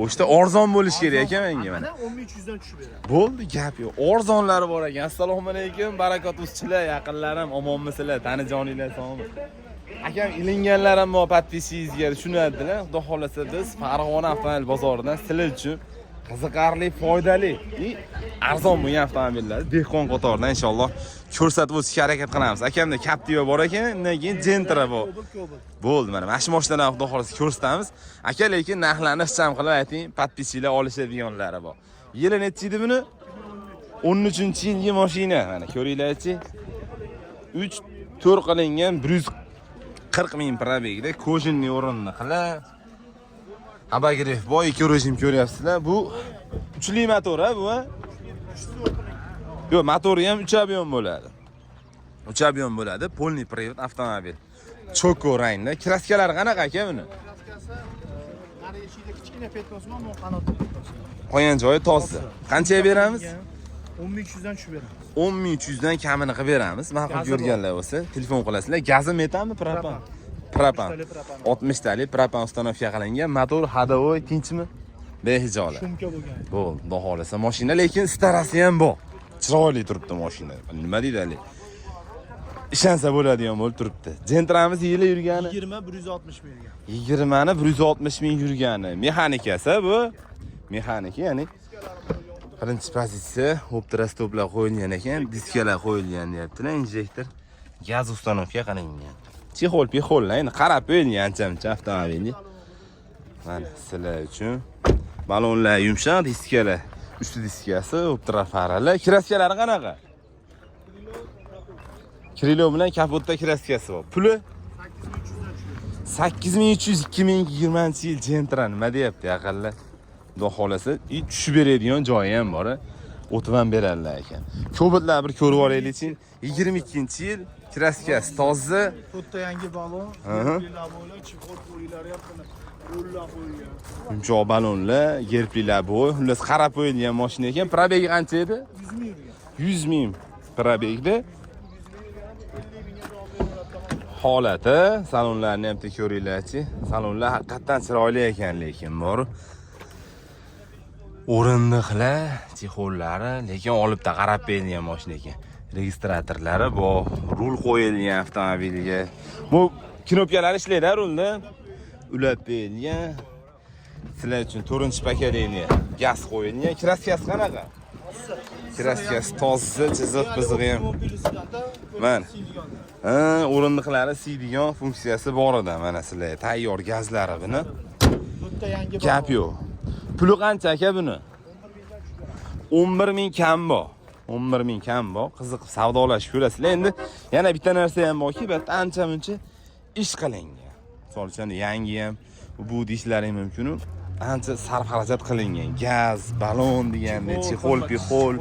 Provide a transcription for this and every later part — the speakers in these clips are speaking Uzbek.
O'shda arzon bo'lish kerak ekan menga mana. 10300 dan tushib beradi. Bo'ldi, gap yo'q. Arzonlari bor ekan. Assalomu alaykum, barakat o'zchilar, yaqinlarim, omonmisizlar, tanijoninglar sog'mi? Akam ilinganlar ham bor, podpisingizga tushunadilar. Xudo xolasa biz Farg'ona avtomobil bozoridan sizlar uchun qiziqarli, foydali, arzon bo'lgan avtomobillarni dehqon qatoridan inshaalloh ko'rsatib o'tishga harakat qilamiz. Akamda Captiva bor ekan, undan keyin Gentra bor. Bo'ldi, mana shu mashinalarni xudo xolasa ko'rsatamiz. Aka, lekin narxlarni hisob qilib ayting, podpisinglar olishadiganlari bor. Yili necha edi buni? 13-yilgi mashina. Mana ko'ringlar-chi. 3-4 qilingan 140 ming probegda kojinli o'rinni qilib abagrev boy ikki rejim ko'ryapsizlar. Bu 3 li motor ha bu. Yo'q, motori ham 3 объем bo'ladi. 3 объем bo'ladi, полный привод avtomobil. Choko rangda. Kraskalari qanaqa aka buni? Kraskasi qari ichida kichkina petnosi bor, bu qanotli petnosi. Qo'ygan joyi toza. Qanchaga beramiz? 10300 dan tushib beradi. 10300 dan kamini qilib beramiz. Men qilib ko'rganlar bo'lsa, telefon qilasizlar. Gazi metanmi, propan? Propan. 60 talik propan ustanovka qilingan, motor hadovoy tinchmi? Behijola. Shumka bo'lgan. Bo'ldi, xudo xolasa mashina, lekin starasi ham bor. Chiroyli turibdi mashina. Nima deydi? Ishonsa bo'ladigan bo'lib turibdi. Gentramiz yili yurgani 20-160 ming yurgan. 20 ni 160 ming yurgani. Mexanikasi bu. Mexanika, ya'ni birinchi pozitsiya optira stoplar qo'yilgan ekan, diskalar qo'yilgan deyaptilar, injektor, gaz ustanovka qilingan. Chexol-pexollar, endi qarab qo'yilgan ancha-muncha avtomobilni. Mana sizlar uchun balonlar yumshoq, diskalar, usti diskasi, optira faralar, kraskalari qanaqa? Krilo bilan kapotda kraskasi bor. Puli 8300 2020-yil Gentra nima deyapti aqallar? Xudo xolasa, tushib beradigan joyi ham bor. O'tib ham beradilar ekan. Ko'bitlar bir ko'rib olaylik-chi. 22-yil kraskasi toza. To'rtta yangi balon, gerplilar bo'lar, chexol qo'ylari ham qo'llar qo'yilgan. Yumshoq balonlar, gerplilar bo'y, xullas qarab qo'yilgan mashina ekan. Probegi qancha edi? 100 ming yurgan. 100 ming probegda. Holati, salonlarni ham ko'ringlar-chi. Salonlar haqiqatan chiroyli ekan, lekin bor. O'rindiqlar, chexollari, lekin olibda qarab berilgan mashina ekan. Registratorlari bor, rul qo'yilgan avtomobilga. Bu knopkalar ishlaydi rulda. Ulab berilgan. Sizlar uchun 4-paketli gaz qo'yilgan. Kraskasi qanaqa? Kraskasi toza, chiziq-bizig'i ham. Mana. O'rindiqlari siydigan funksiyasi bor edi. Mana sizlar tayyor gazlari buni. To'rtta yangi Gap yo'q. Puli qancha aka buni? 11 ming kam bor. 11 ming kam bor. Qiziqib savdolashib ko'rasizlar. Endi yana bitta narsa ham borki, bitta ancha-muncha ish qilingan. Misol uchun yangi ham bu deyishlaring mumkin. Ancha sarf xarajat qilingan. Gaz, balon deganda, chexol, pexol,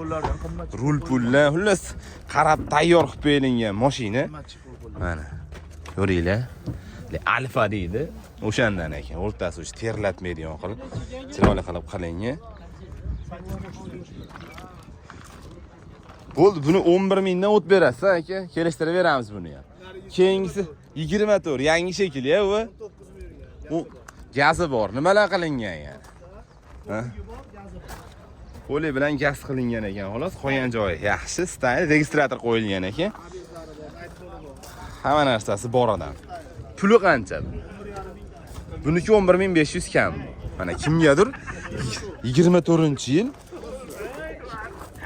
rul pullar, xullas qarab tayyor qilib berilgan mashina. Mana. Ko'ringlar. Alfa deydi. O'shandan ekan, o'rtasi o'sha terlatmaydigan qilib, chiroyli qilib qilingan. Bo'ldi, buni 11 mingdan o't berasiz aka, kelishtirib beramiz buni ham. Keyingisi 24, yangi shekil ya bu. Gazi bor. Nimalar qilingan yani? Ha? Qo'li bilan gaz qilingan ekan, xolos, qo'ygan joyi yaxshi, stayl, registrator qo'yilgan ekan. Hamma narsasi bor odam. Puli qancha? Buniki 11500 kam. Mana kimgadir 24-yil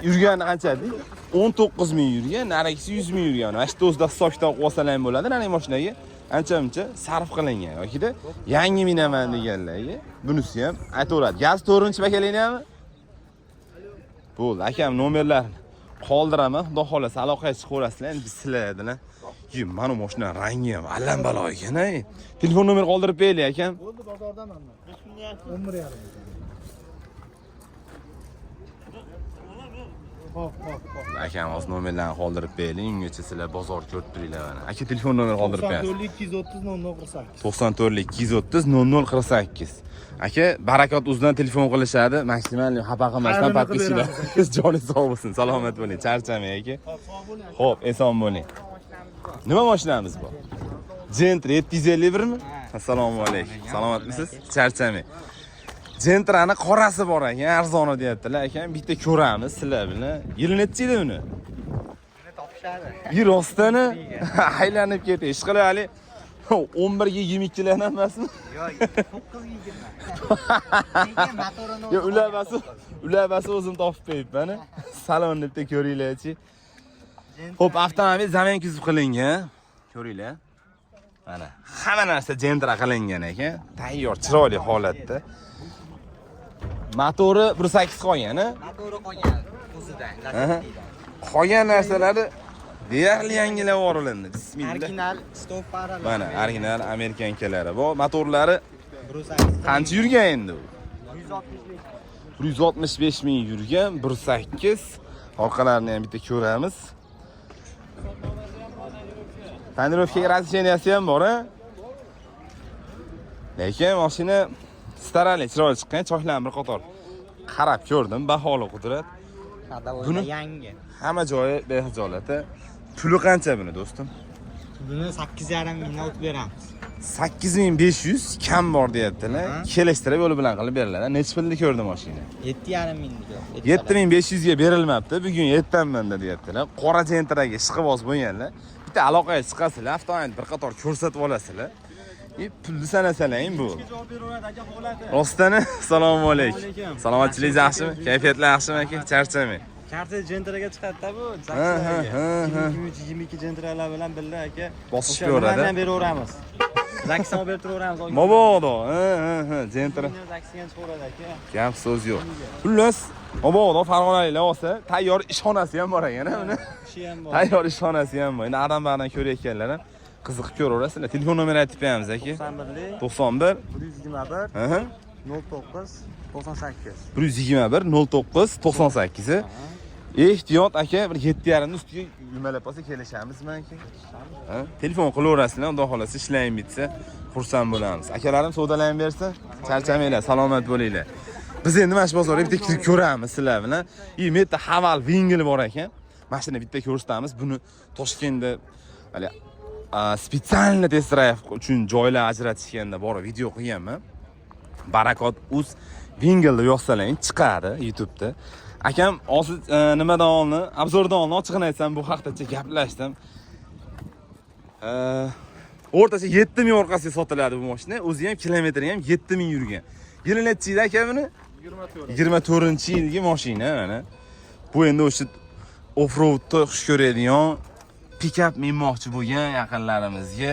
yurgani qancha edi? 19 ming yurgan, narigisi 100 ming yurgan. Mana shu o'zida hisob-kitob qilsalar ham bo'ladi. Mana mashinaga ancha-muncha sarf qilingan. Yokida yangi minaman deganlarga bunisi ham aytaveradi. Gaz 4-pakelikni ham bo'ldi. Akam nomerlarni qoldiraman. Xudo xolasa aloqaga chiqaverasizlar, biz sizlardan. Mana mashina rangi ham allambalo ekan-a. Telefon nomer qoldirib beraylik akam. Bo'ldi, bozordan oldim. 11.5. Hop. Akam o'z nomerlarini qoldirib beraylik. Ungacha sizlar bozor ko'rib turinglar mana. Aka telefon nomeri qoldirib berasiz. 94 230 0048. 94 230 0048. Aka, Barakat o'zidan telefon qilishadi. Maksimal xafa qilmasdan podpisinglar. Joningiz sog' bo'lsin. Salomat bo'ling. Charchamang aka. Xo'p, eson bo'ling. Nima mashinamiz bor? Gentra 751 mi? Assalomu alaykum. Salomatmisiz? Charchamang. Gentrani qorasi bor ekan, arzoni deyaptilar ekan. Bitta ko'ramiz sizlar bilan. Yili necha edi uni? Buni topishadi. Yer ostini aylanib ketish. Ishqilaylik. 11 ga 22 lar emasmi? Yo'q, 9:20. Nega motorini? Yo, ulamasi o'zim topib qo'yibman. Salonni bitta ko'ringlar-chi. Xo'p, avtomobil zamin kuzib qilingan. Ko'ringlar. Mana hamma narsa Gentra qilingan ekan. Tayyor, chiroyli holatda. Motori 1.8 qolgan, a? Motori qolgan o'zidan. Qolgan narsalari deyarli yangilar yuborildi. Bismillah. Original stop parallel. Mana original amerikankalari bor. Motorlari 1.8. qancha yurgan endi u? 165. 165 ming yurgan 1.8. Orqalarini ham bitta ko'ramiz. Tonirovkaga razresheniyasi ham bor, a? Lekin mashina starali chiroyli chiqqan, choylarni bir qator qarab ko'rdim, baholi qudrat. Buni yangi. Hamma joyi behijolat. Puli qancha buni do'stim? Buni 8,5 mingdan o'tib beramiz. 8500 kam bor deyaptilar. Kelishtirib yo'li bilan qilib beriladi. Necha pulni ko'rdi mashina? 7,5 mingga. 7500 ga berilmabdi. Bugun yettamanda deyaptilar. Qora Gentraga ishqiboz bo'lganlar. Bitta aloqaga chiqasizlar, avtomobilni bir qator ko'rsatib olasizlar. Pulni sanasalang bu. Rostdan assalomu alaykum. Salomatchilik yaxshimi? Kayfiyatlar yaxshimi aka? Charchamang. Karta Gentraga chiqadi-da bu. 22 Gentralar bilan birga aka. Bosib ko'radi. O'sha beraveramiz. Zaksini berib turaveramiz. Mobodo. Gentra. Zaksiga chiqaveradi aka. Gap so'z yo'q. Xullas, mobodo Farg'onaliklar olsa, tayyor ishxonasi ham bor ekan, uni. Ishi ham bor. Tayyor ishxonasi ham bor. Endi adam-bardan ko'rayotganlar ham qiziqib ko'raverasizlar. Telefon nomerini aytib beramiz aka. 91 91 121 09 98. 121 09 98. Ehtiyot aka, bir 7,5 ustiga yumalab olsa kelishamizmi aka? Telefon qilaverasizlar, xudo xolasa ishlayim bitsa, xursand bo'lamiz. Akalarim savdolanib bersa, charchamanglar, salomat bo'linglar. Biz endi mana shu bozorga bitta kirib ko'ramiz sizlar bilan. Bu yerda Haval Wingl bor ekan. Mashina bitta ko'rsatamiz. Buni Toshkentda hali spesialni test-drive uchun joylar ajratishganda bor video qilganman. Barakot uz Wingl yozsalang chiqadi YouTube'da. Akam hozir nimadan olni, obzordan olni ochiqini aytsam bu haqdacha gaplashdim. O'rtacha 7000 orqasiga sotiladi bu mashina. O'zi ham kilometri ham 7000 yurgan. Yili necha yil aka buni? 24-yilgi mashina mana. Bu endi o'sha off-roadda xush ko'radigan pikap minmoqchi bo'lgan yaqinlarimizga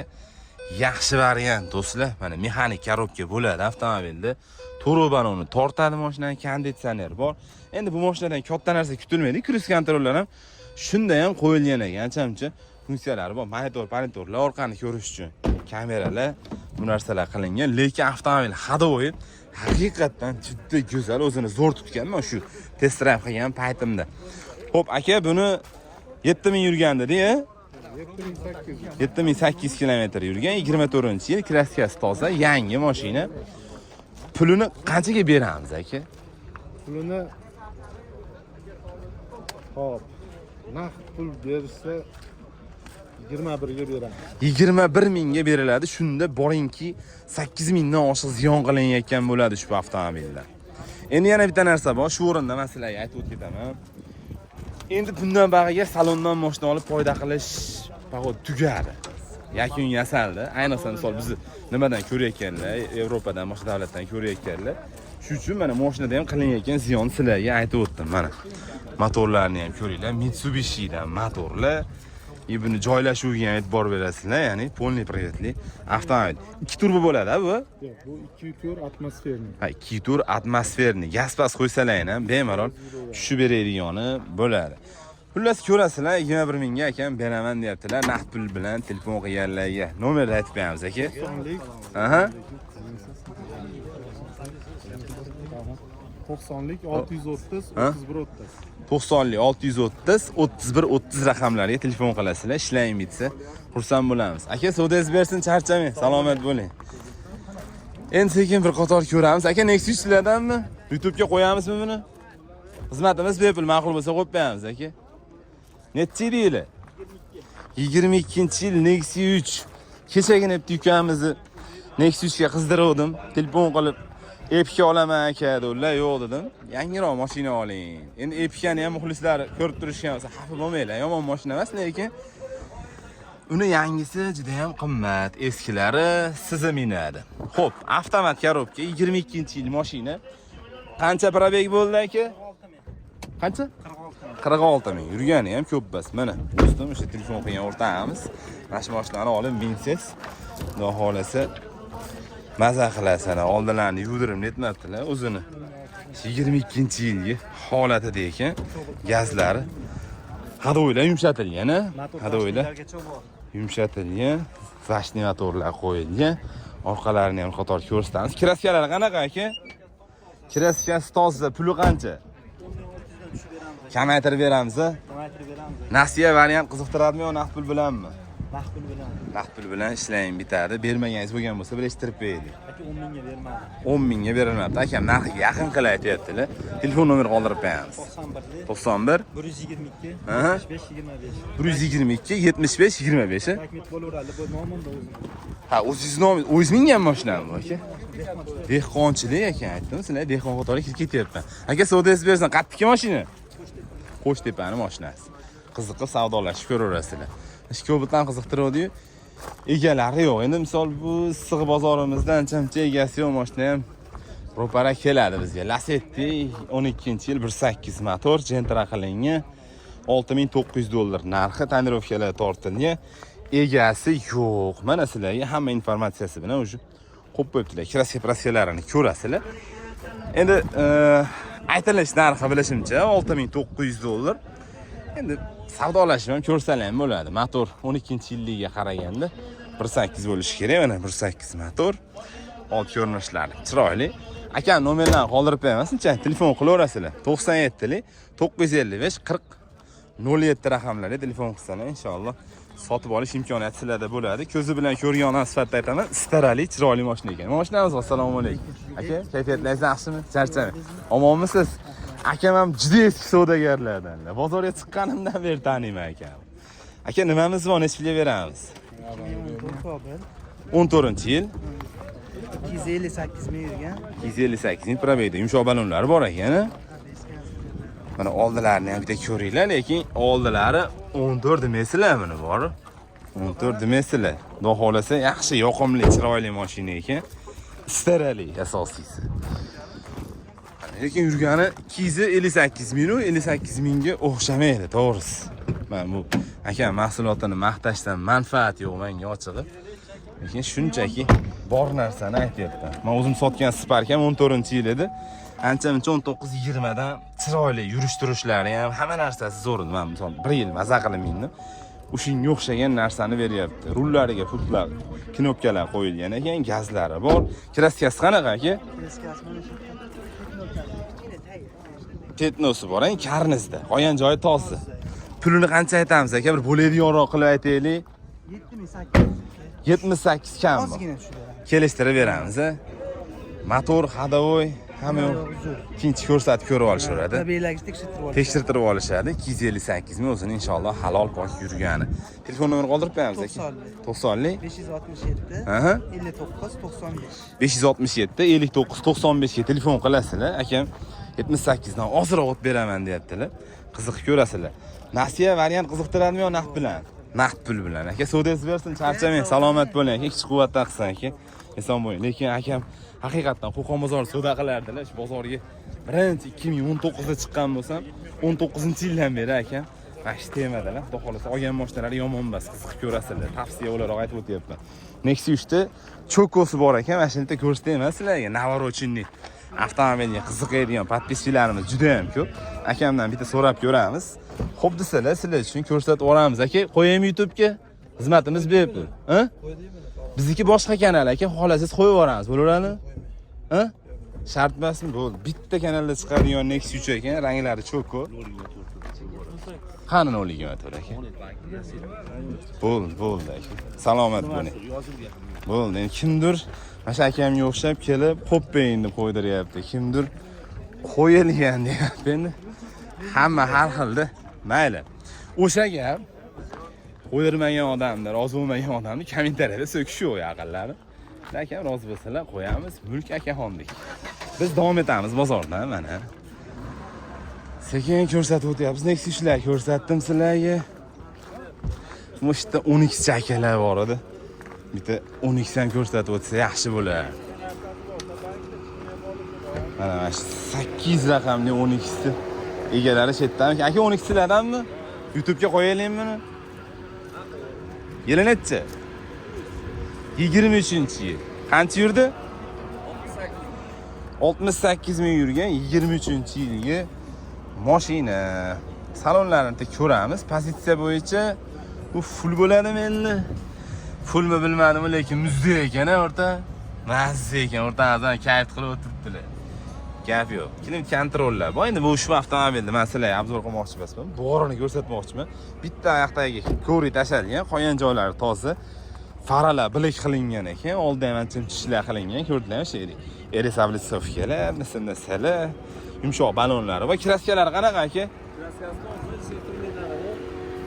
yaxshi variant do'stlar. Mana mexanik korobka bo'ladi avtomobilda. Turobani uni tortadi mashinaning, konditsioner bor. Endi bu mashinadan katta narsa kutilmaydi. Cruise kontrollar ham shunda ham qo'yilgan ekan, ancha-muncha funksiyalari bor. Monitorlar, orqani ko'rish uchun kameralar, bu narsalar qilingan. Lekin avtomobil hadovoy haqiqatan juda go'zal, o'zini zo'r tutganman shu test drive qilgan paytimda. Xo'p, aka buni 7000 yurgandi-da, 7800 kilometr yurgan, 24-yil, kraskasi toza, yangi mashina. Pulini qanchaga beramiz aka? Pulini hop, naqd pul bersa 21 ga beramiz. 21 mingga beriladi. Shunda boringki 8 mingdan oshiq ziyon qilinayotgan bo'ladi shu avtomobillar. Endi yana bitta narsa bor. Shu o'rinda men sizlarga aytib o'tib ketaman. Endi bundan bag'iga salondan mashina olib foyda qilish pog'od tugadi. Yakun yasaldi. Ayniqsa misol biz nimadan ko'rayotganlar, Yevropadan, boshqa davlatdan ko'rayotganlar. Shuning uchun mana mashinada ham qilinayotgan ziyon sizlarga aytib o'tdim. Mana motorlarni ham ko'ringlar. Mitsubishidan motorlar. Buni joylashuviga ham e'tibor berasizlar, ya'ni polniy privetli avtomobil. 2 turbo bo'ladi-a bu? Yo'q, bu 2 tur atmosferniy. Ha, 2 tur atmosferniy. Gaz-pas qo'ysalar ham bemalol tushib beradigani bo'ladi. Xullas ko'rasizlar, 21 mingga akam beraman deyaptilar. Naqd pul bilan telefon qilganlarga nomerni aytib beramiz aka. 90lik. Aha. 90lik 630 31 30. 90lik 630 31 30 raqamlariga telefon qilasizlar. Ishlaying bitsa, xursand bo'lamiz. Aka, savdoyingiz bersin, charchamang, salomat bo'ling. Endi sekin bir qator ko'ramiz. Aka, Nexus sizlardanmi? YouTube'ga qo'yamizmi buni? Xizmatimiz bepul, ma'qul bo'lsa qo'yib beramiz aka. Necha yil? 22-yil Nexus 3. Kechagina bitta ukamizni Nexus'ga qizdirdim. Telefon qilib Epika olaman aka dedilar, yo'q dedim. Yangiroq mashina oling. Endi Epikani ham muxlislar ko'rib turishgan bo'lsa, xafa bo'lmanglar. Yomon mashina emas, lekin uni yangisi juda ham qimmat, eskilari sizni minadi. Xo'p, avtomat korobka 22-yil mashina. Qancha probeg bo'ldi aka? Qancha? 46 ming. Yurgani ham ko'p bas. Mana do'stim o'sha telefon qilgan o'rtamiz. Mana shu mashinani olib minsiz, xudo xolasa maza qilasizlar. Oldinlarni yuvdirib netmabdilar o'zini. 22-yilgi holatida ekan, gazlari hado'ylar yumshatilgan, hado'ylar yumshatilgan, zashni motorlar qo'yilgan. Orqalarini ham qator ko'rsatamiz. Kraskalar qanaqa aka? Kraskasi toza, puli qancha? Kamaytirib beramiz. Kamaytirib beramiz. Nasiya variant qiziqtiradimi yo naqd pul bilanmi? Naqd pul bilan. Naqd pul bilan ishlang bitadi. Bermagangiz bo'lgan bo'lsa birlashtirib beraylik. Aka 10 mingga bermadi. 10 mingga berilmabdi. Akam narxiga yaqin qilib aytyaptilar. Telefon nomeri qoldirib qo'yamiz. 91 122 Aha. 75 25. 122 75 25. Rahmat bo'laveradi. Bu nomimda o'zim. Ha, o'zingiz nomi, o'zingiz mingan mashinami bu aka? Dehqonchilik ekan aytdim, sizlar dehqon qatori kirib ketyapman. Aka, savdoysiz bersan, qattiqki mashina? Qo'shtepani mashinasi. Qiziqib savdolashib ko'raverasizlar. Ishkobutdan qiziqtiradi-yu, egalari yo'q. Endi misol bu issiq bozorimizda ancha egasi yo'q mashina ham ro'para keladi bizga. Lacetti 12-yil 1.8 motor, Gentra qilingan. $6,900 narxi, tonirovkalar tortilgan. Egasi yo'q. Mana sizlarga hamma informatsiyasi bilan o'sha qo'yib qo'yibdilar. Kraska-praskalarini ko'rasizlar. Endi aytilish narxi bilishimcha $6,900. Endi savdolashib ham ko'rsalar ham bo'ladi. Motor 12-yilligiga qaraganda 1.8 bo'lishi kerak. Mana 1.8 motor. Old ko'rinishlari chiroyli. Aka, nomerlarni qoldirib qo'ymasin-chi, telefon qilaverasizlar. 97 955 40 07 raqamlarga telefon qilsalar inshaalloh sotib olish imkoniyati sizlarda bo'ladi. Ko'zi bilan ko'rgan sifatida aytaman, istarali, chiroyli mashina ekan. Mashinamiz, assalomu alaykum. Aka, kayfiyatlaringiz yaxshimi? Charchamang. Omonmisiz? Akam ham juda eski savdogarlardan. Bozorga chiqqanimdan beri taniyman akam. Aka, nimamiz bor, necha pulga beramiz? 14-yil. 258 ming yurgan. 258 ming probegda yumshoq balonlari bor ekan. Mana oldilarini ham bitta ko'ringlar, lekin oldilari 14 demesizlar buni bor. 14 demesizlar. Xudo xolasa yaxshi, yoqimli, chiroyli mashina ekan. Istarali asosiysi. Lekin yurgani 258 ming, 58 mingga o'xshamaydi, to'g'risi. Men bu aka mahsulotini maqtashdan manfaat yo'q menga ochig'i. Lekin shunchaki bor narsani aytyapman. Men o'zim sotgan Spark ham 14-yil edi. Ancha-muncha 19-20 dan chiroyli yurish-turishlari ham hamma narsasi zo'r edi. Men misol 1 yil maza qilib mindim. O'shunga o'xshagan narsani beryapti. Rullariga pultlar, knopkalar qo'yilgan ekan, gazlari bor. Kraskasi qanaqa aka? Kraskasi mana shu. Tetnosi bor, karnizda. Qolgan joyi toza. Pulini qancha aytamiz aka? Bir bo'ladiganroq qilib aytaylik. 78. 78 kam. Ozgina tushiradi. Kelishtirib beramiz. Motor, hadovoy, hamma tinch ko'rsatib ko'rib olishaveradi. Tekshirtirib olishadi. 258 ming o'zini inshaalloh halol pok yurgani. Telefon nomeri qoldirib qo'yamiz aka. 90 567 Aha. 59 95. 567 59 95 ga telefon qilasizlar. Akam 78 dan ozroq o'tib beraman deyaptilar. Qiziqib ko'rasizlar. Nasiya variant qiziqtiradimi yo naqd bilan? Naqd pul bilan. Aka, savdoysiz bersin, charchamang, salomat bo'ling aka, kuch quvvatdan qilsin aka. Eson bo'ling. Lekin akam haqiqatan Qo'qon bozori savdo qilardilar. Shu bozorga birinchi 2019 da chiqqan bo'lsam, 19-yildan beri akam g'ash temadalar. Xudo xolasa olgan mashinalari yomon emas, qiziqib ko'rasizlar. Tavsiya o'laroq aytib o'tyapman. Nexus da chokosi bor ekan, mana shu yerda ko'rsatayman sizlarga. Navorochinni avtomobilga qiziqadigan podpischilarimiz juda ham ko'p. Akamdan bitta so'rab ko'ramiz. Xo'p desalar, sizlar uchun ko'rsatib o'ramiz aka. Qo'yaymi YouTube'ga? Xizmatimiz bepul. Ha? Bizniki boshqa kanal aka, xohlasangiz qo'yib yuboramiz, bo'laveradi? Ha? Shart emasmi? Bo'ldi. Bitta kanalda chiqadigan Nexus ekan, ranglari choko. Qani 0 motor aka? Bo'ldi aka. Salomat bo'ling. Bo'ldi. Endi kimdir mana akamga o'xshab kelib, qo'ppayin deb qo'ydiryapti. Kimdir qo'yilgan deyapti. Endi hamma har xilda. Mayli. O'sha gap qo'ydirmagan odamlar, rozi bo'lmagan odamni kommentariyada so'kish yo'q yaqinlari. Akam rozi bo'lsalar qo'yamiz. Mulk akaxondek. Biz davom etamiz bozorda mana. Sekin ko'rsatib o'tyapmiz. Nexus'lar ko'rsatdim sizlarga. Bu yerda 12 chakalar bor edi. Bitta 12 ham ko'rsatib o'tsa yaxshi bo'lar. Mana 8 raqamli 12si egalari chetdan. Aka 12silardanmi? YouTube'ga qo'yaylikmi buni? Yili necha? 23-yil. Qancha yurdi? 68 ming yurgan 23-yilgi mashina. Salonlarini ko'ramiz. Pozitsiya bo'yicha bu full bo'ladimi endi? Fullmi bilmadim, lekin muzdek ekan o'rta. Mazza ekan, o'rtadan kayf qilib o'tiribdilar. Gap yo'q. Klimat kontrollar. Bu endi bu ushbu avtomobilni men sizlarga obzor qilmoqchi emasman. Borini ko'rsatmoqchiman. Bitta oyoqdagi ko'ri tashlangan, qolgan joylari toza. Faralar bilik qilingan ekan, oldin ham chimchishlar qilingan, ko'rdinglarmi sheydik. Erisavlitsovkalar, nasalar, yumshoq balonlari va kraskalari qanaqa aka?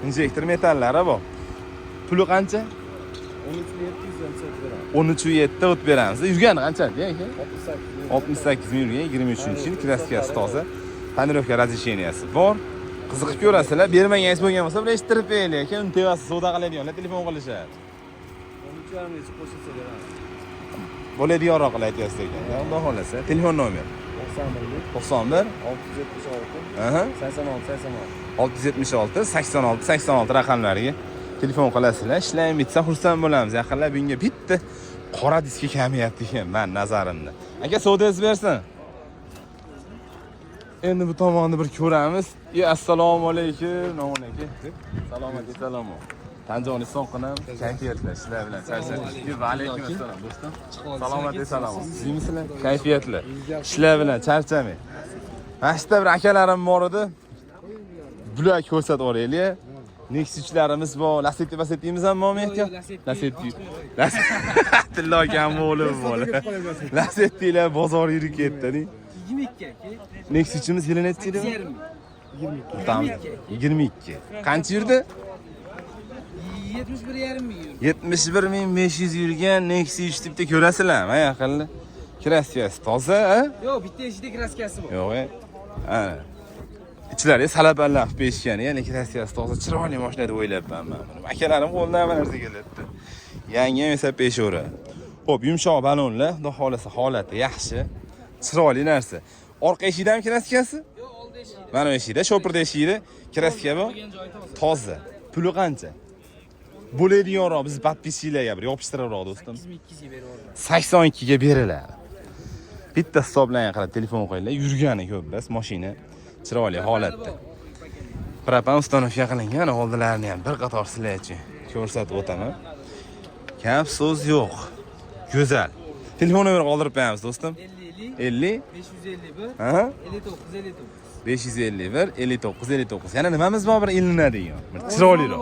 Injektor metallari bor. Puli qancha? 13.700 o'tib beramiz. Yurgani qanchalik aka? 68 ming yurgan, 23-yil, kraskasi toza. Tonirovka razresheniyasi bor. Qiziqib ko'rasizlar, bermagansiz bo'lgan bo'lsa, bular eshittirib beraylik aka. Uni tevasi savdo qiladiganlar telefon qilishadi. 13.5 qo'shilsa beramiz. Bo'ladiganroq aytyapsiz ekan. Xudo xolasa, telefon nomer 91 676 86 raqamlariga telefon qilasizlar. Ishlayim bitsa xursand bo'lamiz. Yaqinlab bunga bitta qora diski kamiyapti ekan men nazarimda. Aka savdosi bersin. Endi bu tomonni bir ko'ramiz. Assalomu alaykum. Nomon aka. Salomat salom. Tanjoni so'qinam, kayfiyatli ishlar bilan charchadik. Va alaykum assalom do'stim. Salomat salom. Sizmisizlar? Kayfiyatli ishlar bilan charchamang. Mashta bir akalarim bor edi. Bular ko'rsatib o'raylik. Nexus'larimiz bor. Lasetti ham bormi aka? Lasetti. Tillogan bo'lib bo'la. Lasettilar bozor yurib ketdi. 22 aka. Nexus'imiz yili necha edi? 22. Qancha yurdi? 71,5 ming yurdi. 71.500 yurgan Nexus tipda ko'rasizlarmi? Yaqinli. Kraskasi toza, ha? Yo'q, bitta eshikda kraskasi bor. Yo'q, ha. Ichlari salabanlar qilib berishgan, ya'ni kraskasi toza, chiroyli mashina deb o'ylabman men buni. Akalarim qo'ldan hamma narsa keladi. Yangi ham esa peshora. Xo'p, yumshoq balonlar, xudo xolasa holati yaxshi. Chiroyli narsa. Orqa eshikda ham kraskasi? Yo'q, oldi eshikda. Mana eshikda, shopirda eshikda kraska bor. Toza. Puli qancha? Bo'ladiganroq biz podpischilarga bir yopishtiribroq do'stim. 82 ga beraverdim. 82 ga beriladi. Bitta hisoblangan qilib telefon qo'yinglar. Yurgani ko'p bas, mashina chiroyli holatda. Propan ustanovka qilingan, oldilarini ham bir qator sizlarga ko'rsatib o'taman. Gap so'z yo'q. Go'zal. Telefon nomeri qoldirib qo'yamiz do'stim. 50 551 ha 59 551 Yana nimamiz bor bir ilinadigan. Bir chiroyliroq.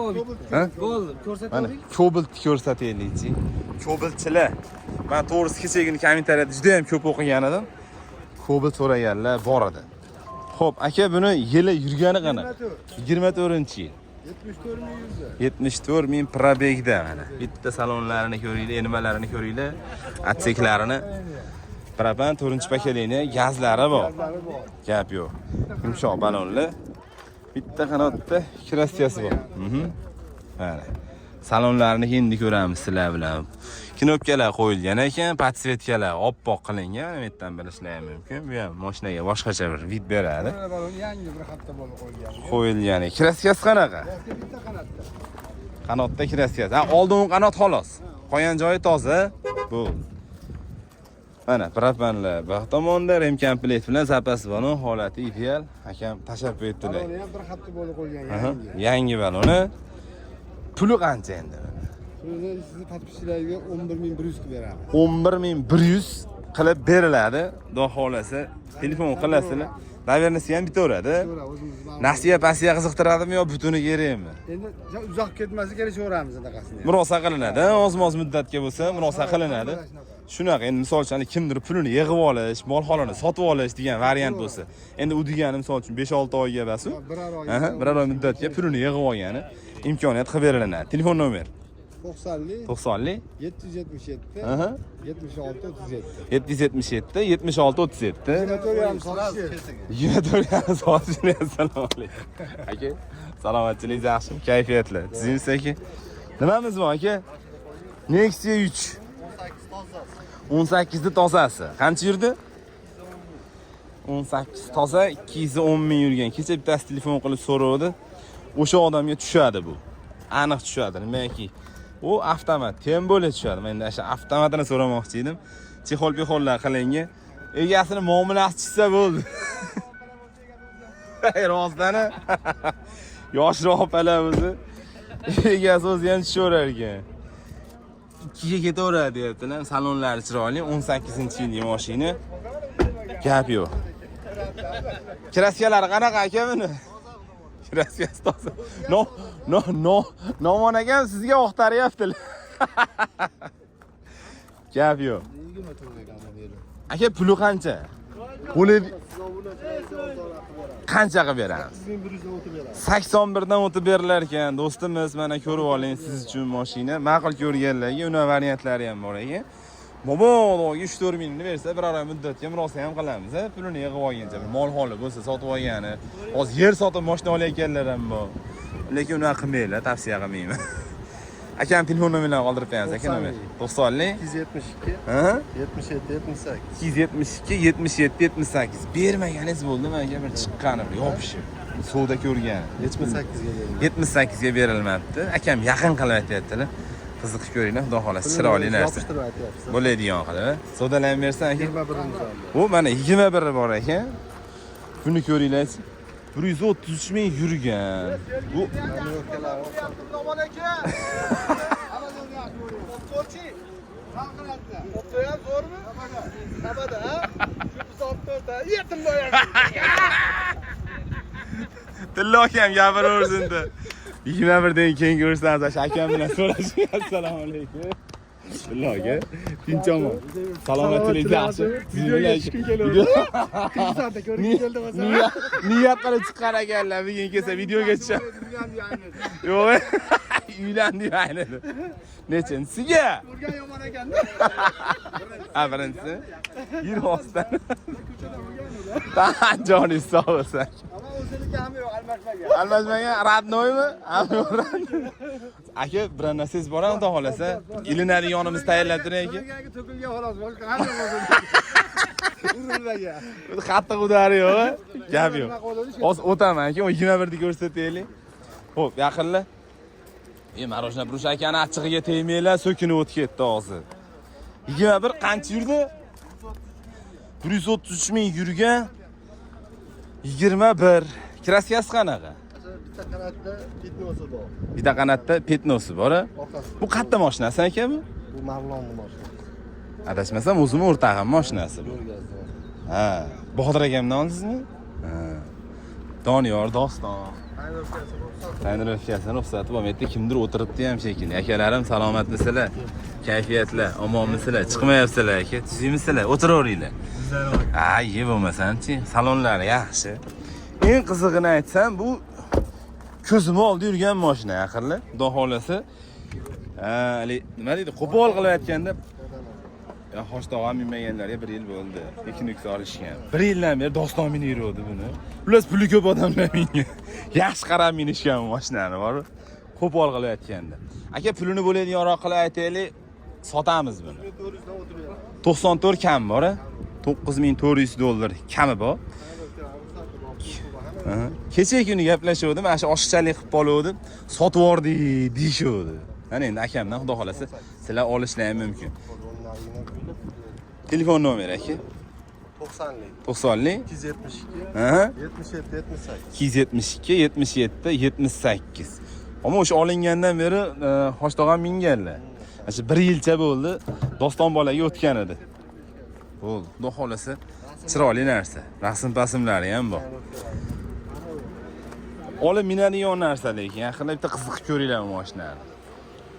Ha? Bo'ldi, Mana ko'rsataylik. Cobalt ko'rsataylikchi. Cobaltchilar. Men to'g'risi kechagina kommentariyada juda ham ko'p o'qigan edim. Cobalt so'raganlar bor edi. Xo'p, aka buni yili yurgani qanaqa? 24-yil. 74 ming probegda mana. Bitta salonlarini ko'ringlar, nimalarini ko'ringlar, atseklarini. Propan 4-pakelikni gazlari bor. Gap yo'q. Yumshoq balonlar. Bitta qanotda kraskasi bor. Mana. Salonlarini endi ko'ramiz sizlar bilan. Knopkalar qo'yilgan ekan, podsvetkalar oppoq qilingan. Bu yerdan bilishlar mumkin. Bu ham mashinaga boshqacha bir vid beradi. Yangi bir xatta bo'lib qo'ygan. Qo'yilgan. Kraskasi qanaqa? Bitta qanotda. Qanotda kraskasi. Ha, oldin qanot xolos. Qolgan joyi toza. Bu. Mana propanlar bu tomonda rem komplekt bilan zapasi bor, holati ideal. Akam tashab etdilar. Baloni ham bir xatta bo'lib qo'ygan Yangi baloni. Puli qancha endi? Sizni podpischilarga 11.100 ga beramiz. 11.100 qilib beriladi. Xudo xolasa telefon qilasizlar. Navernisini ham bitaveradi. Nasiya pasiya qiziqtiradimi yo butuni kerakmi? Endi uzoq ketmasa kelishaveramiz anaqasini. Murosa qilinadi. Oz-moz muddatga bo'lsa murosa qilinadi. Shunaqa endi misol uchun kimdir pulini yig'ib olish, mol-holini sotib olish degan variant bo'lsa. Endi u degani misol uchun 5-6 oyga basu. Bir oy. Bir oy muddatga pulini yig'ib olgani imkoniyat qilib beriladi. Telefon nomer 90'lik, 90'lik. 777, Aha. 76, 37. 777, 76, 37. 24 sotishi. 24 soatchilik. Assalomu alaykum. Aka, salomatchilik yaxshimi? Kayfiyatli. Sizingiz aka? Nimamiz bor aka? Nexia 3. 18 da tozasi. Qancha yurdi? 18 toza, 210 ming yurgan. Kecha bittasi telefon qilib so'rovdi. O'sha odamga tushadi bu. Aniq tushadi. Nimaki? U avtomat, tem bo'lib tushadi. Men o'sha avtomatini so'ramoqchi edim. Chexol-pexollar qilingan. Egasini muomalasi chiqsa bo'ldi. Rostdan yoshroq opalar o'zi. Egasi o'zi ham tushaverar ekan. 2ga ketaveradi deyaptilar. Salonlari chiroyli, 18-yillik mashina. Gap yo'q. Kraskalari qanaqa aka buni? Kraskasi toza. Nomon akam sizga oqtaryaptilar. Gap yo'q. Aka puli qancha? Puli qancha qilib beramiz? 81 dan o'tib berilar ekan. Do'stimiz, mana ko'rib oling siz uchun mashina. Ma'qul ko'rganlarga uni variantlari ham bor ekan. Mobodoga 3-4 mingni bersa, bir oy muddatga murosa ham qilamiz. Pulini yig'ib olgancha, mol holi bo'lsa sotib olgani. Hozir yer sotib mashina olayotganlar ham bor. Lekin unaqa qilmanglar, tavsiya qilmayman. Akam telefon nomerini qoldirib qo'yamiz, aka nomer. 90lik 272, ha? 77, 78. 272 77 78. Bermaganingiz bo'ldimi aka, bir chiqqani, yopishib. Suvda ko'rgan. 78 ga berildi. 78 ga berilmabdi. Akam yaqin qilib aytyaptilar. Qiziqib ko'ringlar, xudo xolasi chiroyli narsa. Yopishtirib aytyapsiz. Bo'ladigan qilib. Savdolanib bersan aka. 21. U mana 21 bor ekan. Buni ko'ringlar. 133 ming yurgan. Bu Tilla akam gapiraversin-da. 21 dan keyin ko'rsangiz, akam bilan so'rashing. Assalomu alaykum. Tilla aka, tinchmi? Salomatlik yaxshi. Kuzatda ko'rib keldim o'zi. Niyat qilib chiqqan ekanlar, bugun kelsa videoga tushar. Yo'q, uylandi aynadi. Nechinchisiga? Urgan yomon ekan. Ha, birinchisi. Yur hosdan. Tan joni sog' bo'lsin. Ammo o'ziniki ham yo'q, almashmagan. Almashmagan radnoymi? Aka, bir narsangiz bor ham, xudo xolasa, ilinari yonimiz tayyorlab turing aka. Urganga to'kilgan xolos, boshqa qanday bo'lsin. Urilmagan. Qattiq udari yo'q. Gap yo'q. Hozir o'taman aka, 21 ni ko'rsataylik. Xo'p, yaqinlar. Marojna Brush akani achchig'iga tegmanglar, so'kinib o'tib ketdi hozir. 21 qancha yurdi? 133 ming yurgan. 21. Kraskasi qanaqa? Bitta qanotda petnosi bor. Bitta qanotda petnosi bor. Orqasi. Bu qayerda mashinasi aka bu? Bu Marlonning mashinasi. Adashmasam, o'zim o'rtag'im mashinasi bu. Ha, Bahodir akamdan oldingizmi? Ha. Doniyor Doston. Tayinlovkasini ruxsati bo'lmaydi. Kimdir o'tiribdi ham shekilli. Akalarim salomatmisizlar? Kayfiyatlar, omonmisizlar? Chiqmayapsizlar aka? Tushimizlar? O'tiraveringlar. Ha, ye bo'lmasanchi, salonlari yaxshi. Eng qizig'ini aytsam, bu ko'zim oldi yurgan mashina yaqinlar. Xudo xolasa. Nima deydi? Qo'pol qilayotganda xo'sh tog'am minmaganlarga 1 yil bo'ldi. Ekin olishgan. 1 yildan beri Doston minib yuradi buni. Plus puli ko'p odamlar mingan. Yaxshi qarab minishgan mashinani bor. Qo'pol qilayotganda. Aka, pulini bo'ladiganroq qilib aytaylik, sotamiz buni. 94 kam bor. 9400 dollar kami bor. Kecha kuni gaplashuvdim, mana shu oshiqchalik qilib qoluvdim. Sotib yordik deyishuvdi. Mana endi akamdan xudo xolasa sizlar olishlar ham mumkin. Telefon nomeri aka? 90lik. 90lik 272, ha? 77, 78. 272 77 78. Ammo o'sha olingandan beri Xo'shtog'am minganlar. Mana 1 yilcha bo'ldi, Doston bolaga o'tgan edi. Bo'ldi. Xudo xolasa chiroyli narsa. Rasm-pasmlari ham bor. Olib minadigan narsa lekin, yaqinda bitta qiziqib ko'ringlar bu mashinani.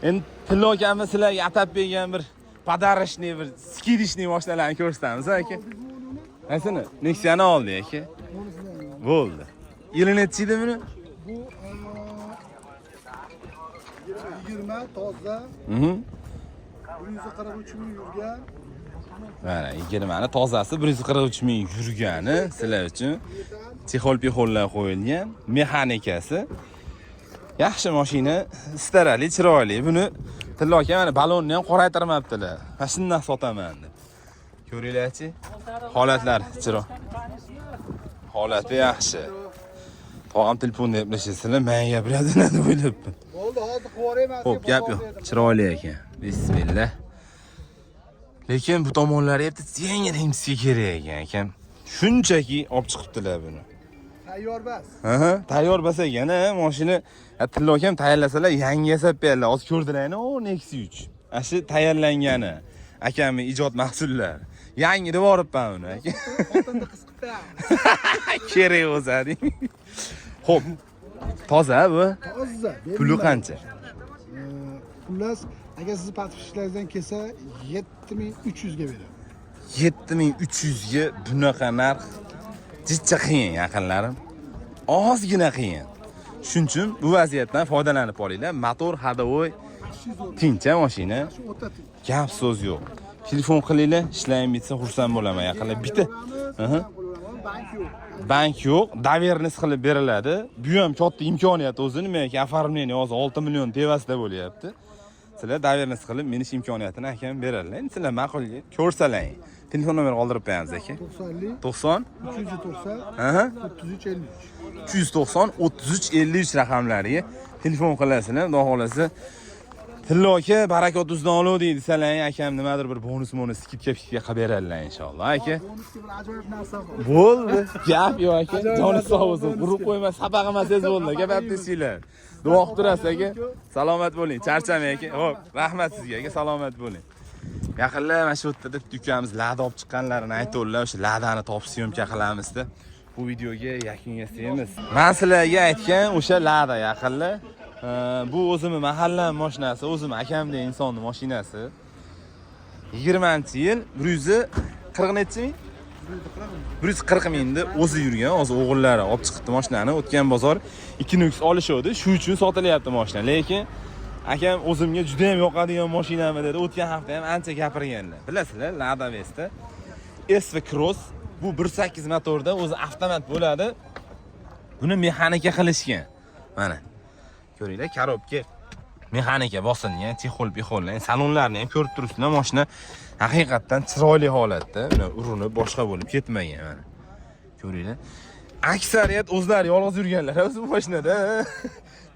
Endi Tilla akam sizlarga atab bergan bir podarishni, bir skidishni mashinalarni ko'rsatamiz aka. Qaysini? Nexia'ni oldi aka. Bo'ldi. Yili nechi edi buni? Bu 20 toza. 143 ming yurgan. Mana 20 tozasi 143 ming yurgani sizlar uchun. Texol-pixollar qo'yilgan, mexanikasi. Yaxshi mashina, istarali, chiroyli. Buni Tilla aka mana balonni ham qoraytirmabdilar. Mana shundan sotaman deb. Ko'ringlar-chi. Holatlar holati yaxshi. Tog'am telefonda gaplashasizlar, menga gapiradilar deb o'ylabman. Bo'ldi, hozir qo'rayman. Xo'p, gap yo'q. Chiroyli ekan. Bismillah. Lekin bu tomonlari ham yangi remsiga kerak ekan. Shunchaki olib chiqibdilar buni. Tayyor bas. Tayyor bas ekan, mashina Tilla akam tayyorlasalar yangi yasab beradilar. Hozir ko'rdilar-ku, Nexi 3. Ashi tayyorlangani. Akamning ijod mahsullari. Yangi deb boribman uni aka. Xotinni qiz qilib Kerak o'zading. Xo'p. Toza bu. Toza. Puli qancha? Xullas, agar siz podpischilaringizdan kelsa 7300 ga beradi. 7300 ga bunaqa narx jicha qiyin yaqinlarim. Ozgina qiyin. Shuning uchun bu vaziyatdan foydalanib olinglar. Motor hadovoy tincha mashina. Gap so'z yo'q. Telefon qilinglar, ishlayim bitsa xursand bo'laman yaqinlar. Bitta. Bank yo'q, davernis qilib beriladi. Bu ham katta imkoniyat o'zi, nimaga оформление hozir 6 million tevasida bo'lyapti. Sizlar davernis qilib menish imkoniyatini akam beradilar. Endi sizlar ma'qul ko'rsalang. Telefon nomer qoldirib qo'yamiz aka. 90 390 390 3353 raqamlariga telefon qilasizlar. Xudo xolasa Tilla aka barakotuzdan oluvdik desalar, akam nimadir bir bonus skidka qilib beradilar inshaalloh aka. Bonusga bir ajoyib narsa bor. Bo'ldi. Gap yo'q aka. Joni sog' bo'lsin. Urib qo'yma, sabag'amasangiz bo'ldi aka, baptesinglar. Duo qilib turasiz aka. Salomat bo'ling, charchamang aka. Xo'p, rahmat sizga aka, salomat bo'ling. Yaqinlar mana shu yerda ukamiz lada olib chiqqanlarini aytdilar, o'sha ladani topib syomka qilamizda. Bu videoga yakun yasaymiz. Men sizlarga aytgan o'sha lada yaqinlar. Bu o'zimning mahalla mashinasi, o'zim akamning insonning mashinasi. 20-yil 140 nechi ming? 140 mingni o'zi yurgan, hozir o'g'illari olib chiqibdi mashinani. O'tgan bozor 2 nuks olishdi. Shu uchun sotilyapti mashina. Lekin akam o'zimga juda ham yoqadigan mashinami dedi. O'tgan hafta ham ancha gapirganlar. Bilasizlar, Lada Vesta SV Cross bu 1.8 motorda o'zi avtomat bo'ladi. Buni mexanika qilishgan. Mana ko'ringlar, korobka mexanika bosilgan, texol-pixollar, salonlarni ham ko'rib turibsizlar. Mashina haqiqatan chiroyli holatda, mana urinib boshqa bo'lib ketmagan mana. Ko'ringlar. Aksariyat o'zlari yolg'iz yurganlar o'zi bu mashinada.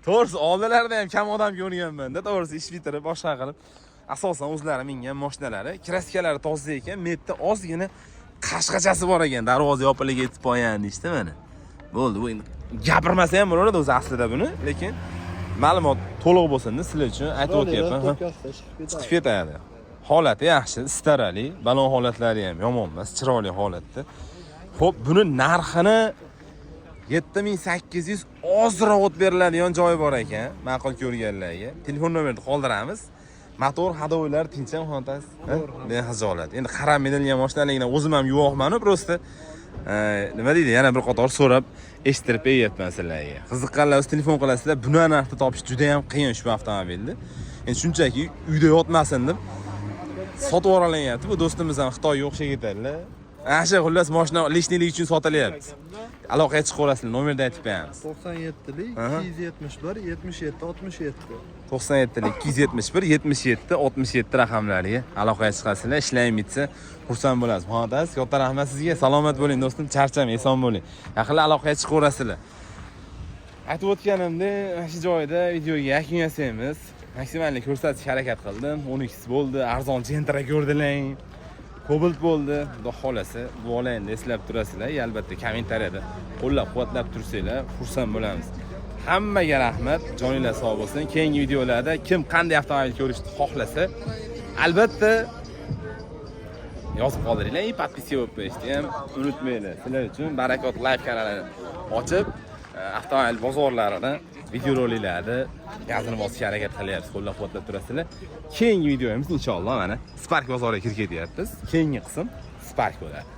To'g'risi oldilarida ham kam odam ko'rganman-da, to'g'risi ish bitirib boshqa qilib. Asosan o'zlari mingan mashinalari, kraskalari toza ekan, metda ozgina qashqachasi bor ekan, darvoza yopilib ketib qo'ygan ishda mana. Bo'ldi, bu endi gapirmasa ham bo'lardi o'zi aslida buni, lekin ma'lumot to'liq bo'lsin-da sizlar uchun aytib o'tyapman. Chiqib ketadi. Holati yaxshi, istarali, balon holatlari ham yomon emas, chiroyli holatda. Xo'p, buni narxini 7800 ozroq o'tib beriladigan joyi bor ekan, ma'qul ko'rganlarga. Telefon nomerini qoldiramiz. Motor hadovoylar tincham xontasiz. Behijolat. Endi qarab minilgan mashinalardan o'zim ham guvohman, prosta nima deydi, yana bir qator so'rab eshittirib beryapman sizlarga. Qiziqqanlar o'z telefon qilasizlar, buni narxda topish juda ham qiyin shu avtomobilni. Endi shunchaki uyda yotmasin deb sotib yuborilinyapti. Bu do'stimiz ham Xitoyga o'xshab ketadilar. Asha xullas mashina lishnilik uchun sotilyapti. Aloqaga chiqaverasizlar, nomerni aytib qo'yamiz. 97lik 271 77 67. 97lik 271 77 67 raqamlariga aloqaga chiqasizlar. Ishlayim bitsa xursand bo'lasiz. Xo'jayiz, katta rahmat sizga. Salomat bo'ling do'stim, charchamang, eson bo'ling. Yaqinlar aloqaga chiqaverasizlar. Aytib o'tganimdek, mana shu joyda videoga yakun yasaymiz. Maksimalni ko'rsatishga harakat qildim. 12 bo'ldi, arzon Gentra ko'rdilar. Cobalt bo'ldi. Xudo xolasa, bu olayni eslab turasizlar. Albatta kommentariyada qo'llab-quvvatlab tursanglar, xursand bo'lamiz. Hammaga rahmat, joninglar sog' bo'lsin. Keyingi videolarda kim qanday avtomobil ko'rishni xohlasa, albatta yozib qoldiringlar. Podpiska bo'lib qo'yishni ham unutmanglar. Sizlar uchun Barakot Live kanalini ochib, avtomobil bozorlarini, videoroliklarni gazini bosishga harakat qilyapmiz. Qo'llab-quvvatlab turasizlar. Keyingi videomiz inshaalloh mana Spark bozoriga kirib ketyapmiz. Keyingi qism Spark bo'ladi.